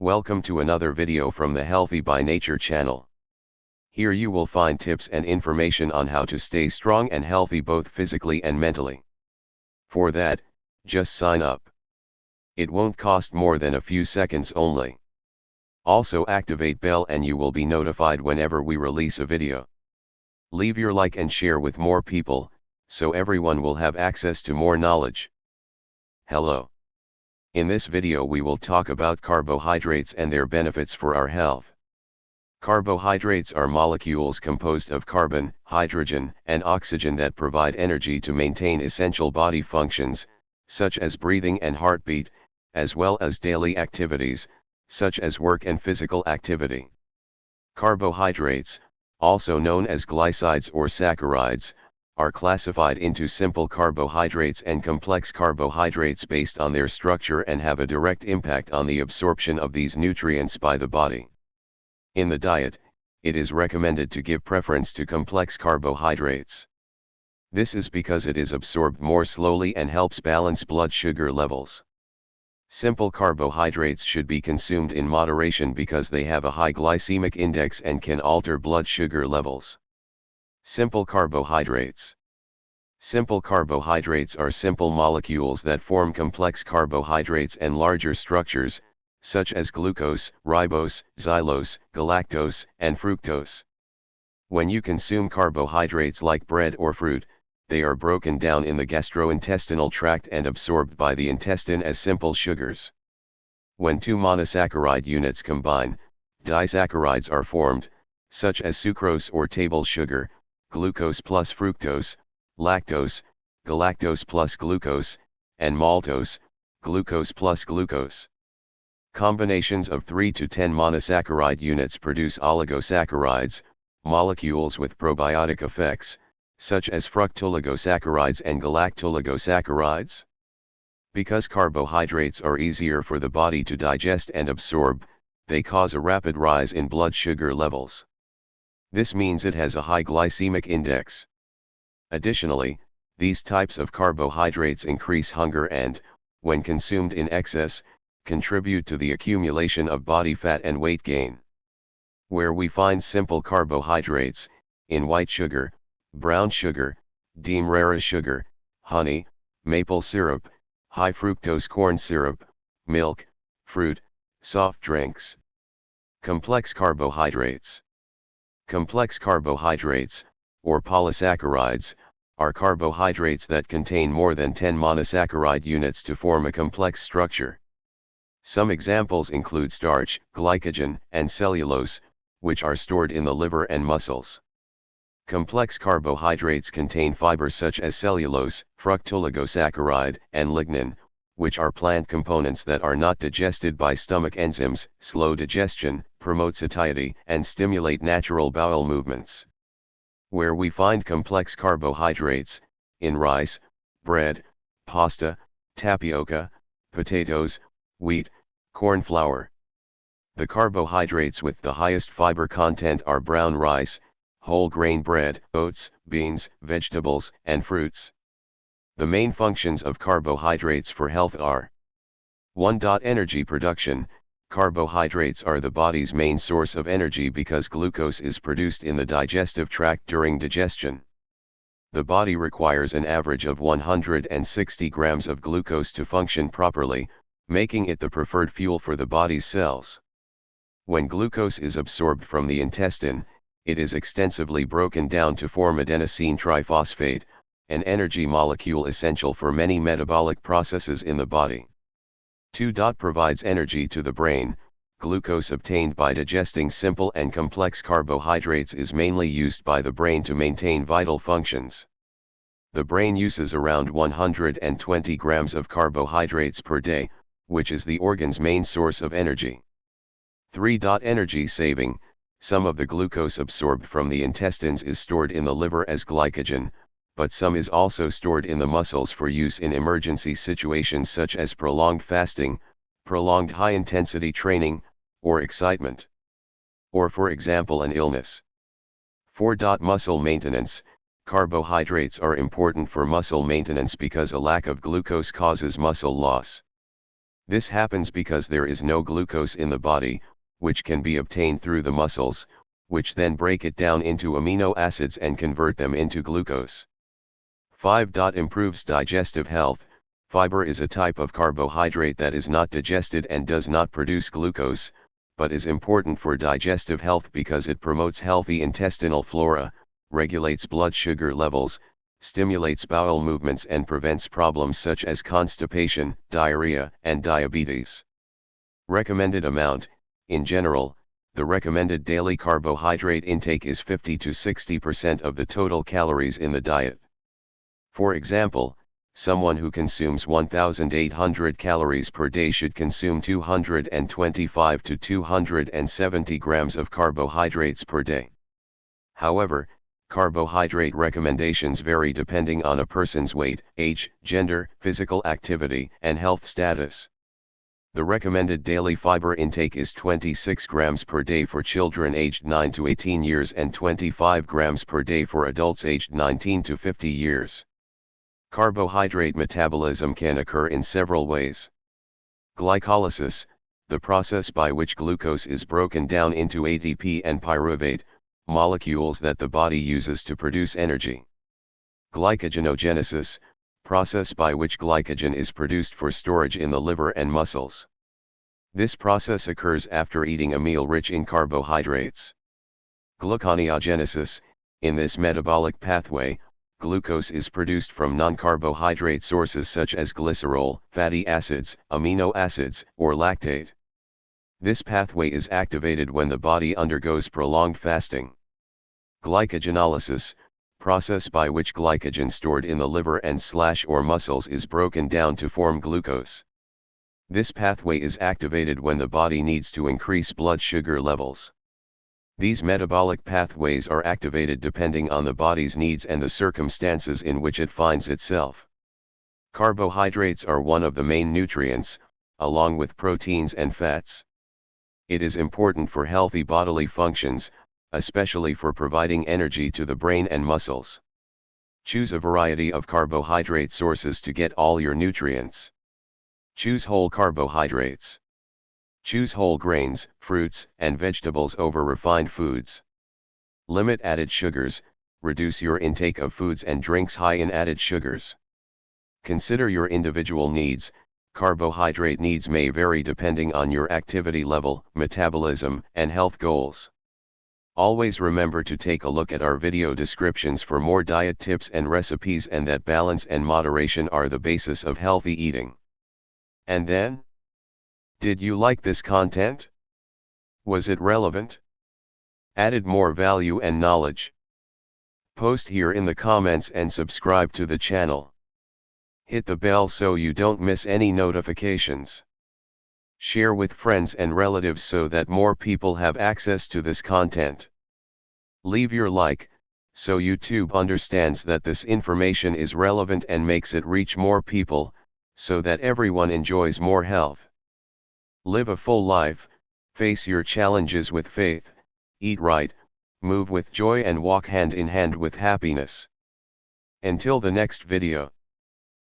Welcome to another video from the Healthy by Nature channel. Here you will find tips and information on how to stay strong and healthy both physically and mentally. For that, just sign up. It won't cost more than a few seconds only. Also activate bell and you will be notified whenever we release a video. Leave your like and share with more people, so everyone will have access to more knowledge. Hello. In this video we will talk about carbohydrates and their benefits for our health. Carbohydrates are molecules composed of carbon, hydrogen, and oxygen that provide energy to maintain essential body functions, such as breathing and heartbeat, as well as daily activities, such as work and physical activity. Carbohydrates, also known as glycides or saccharides, are classified into simple carbohydrates and complex carbohydrates based on their structure and have a direct impact on the absorption of these nutrients by the body. In the diet, it is recommended to give preference to complex carbohydrates. This is because it is absorbed more slowly and helps balance blood sugar levels. Simple carbohydrates should be consumed in moderation because they have a high glycemic index and can alter blood sugar levels. Simple carbohydrates. Simple carbohydrates are simple molecules that form complex carbohydrates and larger structures, such as glucose, ribose, xylose, galactose, and fructose. When you consume carbohydrates like bread or fruit, they are broken down in the gastrointestinal tract and absorbed by the intestine as simple sugars. When two monosaccharide units combine, disaccharides are formed, such as sucrose or table sugar, glucose plus fructose, lactose, galactose plus glucose, and maltose, glucose plus glucose. Combinations of 3 to 10 monosaccharide units produce oligosaccharides, molecules with probiotic effects, such as fructooligosaccharides and galactooligosaccharides. Because carbohydrates are easier for the body to digest and absorb, they cause a rapid rise in blood sugar levels. This means it has a high glycemic index. Additionally, these types of carbohydrates increase hunger and, when consumed in excess, contribute to the accumulation of body fat and weight gain. Where we find simple carbohydrates, in white sugar, brown sugar, demerara sugar, honey, maple syrup, high fructose corn syrup, milk, fruit, soft drinks. Complex carbohydrates. Complex carbohydrates, or polysaccharides, are carbohydrates that contain more than 10 monosaccharide units to form a complex structure. Some examples include starch, glycogen, and cellulose, which are stored in the liver and muscles. Complex carbohydrates contain fibers such as cellulose, fructooligosaccharides, and lignin, which are plant components that are not digested by stomach enzymes, slow digestion, promote satiety, and stimulate natural bowel movements. Where we find complex carbohydrates, in rice, bread, pasta, tapioca, potatoes, wheat, corn flour. The carbohydrates with the highest fiber content are brown rice, whole grain bread, oats, beans, vegetables, and fruits. The main functions of carbohydrates for health are 1. Energy production. Carbohydrates are the body's main source of energy because glucose is produced in the digestive tract during digestion. The body requires an average of 160 grams of glucose to function properly, making it the preferred fuel for the body's cells. When glucose is absorbed from the intestine, it is extensively broken down to form adenosine triphosphate, an energy molecule essential for many metabolic processes in the body. 2. Provides energy to the brain. Glucose obtained by digesting simple and complex carbohydrates is mainly used by the brain to maintain vital functions. The brain uses around 120 grams of carbohydrates per day, which is the organ's main source of energy. 3. Energy saving. Some of the glucose absorbed from the intestines is stored in the liver as glycogen, but some is also stored in the muscles for use in emergency situations such as prolonged fasting, prolonged high-intensity training, or excitement. Or for example an illness. 4. Muscle maintenance. Carbohydrates are important for muscle maintenance because a lack of glucose causes muscle loss. This happens because there is no glucose in the body, which can be obtained through the muscles, which then break it down into amino acids and convert them into glucose. 5. Improves digestive health. Fiber is a type of carbohydrate that is not digested and does not produce glucose, but is important for digestive health because it promotes healthy intestinal flora, regulates blood sugar levels, stimulates bowel movements and prevents problems such as constipation, diarrhea, and diabetes. Recommended amount. In general, the recommended daily carbohydrate intake is 50 to 60% of the total calories in the diet. For example, someone who consumes 1,800 calories per day should consume 225 to 270 grams of carbohydrates per day. However, carbohydrate recommendations vary depending on a person's weight, age, gender, physical activity, and health status. The recommended daily fiber intake is 26 grams per day for children aged 9 to 18 years and 25 grams per day for adults aged 19 to 50 years. Carbohydrate metabolism can occur in several ways. Glycolysis, the process by which glucose is broken down into ATP and pyruvate, molecules that the body uses to produce energy. Glycogenogenesis, process by which glycogen is produced for storage in the liver and muscles. This process occurs after eating a meal rich in carbohydrates. Gluconeogenesis, in this metabolic pathway, glucose is produced from non-carbohydrate sources such as glycerol, fatty acids, amino acids, or lactate. This pathway is activated when the body undergoes prolonged fasting. Glycogenolysis, process by which glycogen stored in the liver and/or muscles is broken down to form glucose. This pathway is activated when the body needs to increase blood sugar levels. These metabolic pathways are activated depending on the body's needs and the circumstances in which it finds itself. Carbohydrates are one of the main nutrients, along with proteins and fats. It is important for healthy bodily functions, especially for providing energy to the brain and muscles. Choose a variety of carbohydrate sources to get all your nutrients. Choose whole carbohydrates. Choose whole grains, fruits, and vegetables over refined foods. Limit added sugars, reduce your intake of foods and drinks high in added sugars. Consider your individual needs. Carbohydrate needs may vary depending on your activity level, metabolism, and health goals. Always remember to take a look at our video descriptions for more diet tips and recipes, and that balance and moderation are the basis of healthy eating. And then? Did you like this content? Was it relevant? Added more value and knowledge? Post here in the comments and subscribe to the channel. Hit the bell so you don't miss any notifications. Share with friends and relatives so that more people have access to this content. Leave your like, so YouTube understands that this information is relevant and makes it reach more people, so that everyone enjoys more health. Live a full life, face your challenges with faith, eat right, move with joy and walk hand in hand with happiness. Until the next video.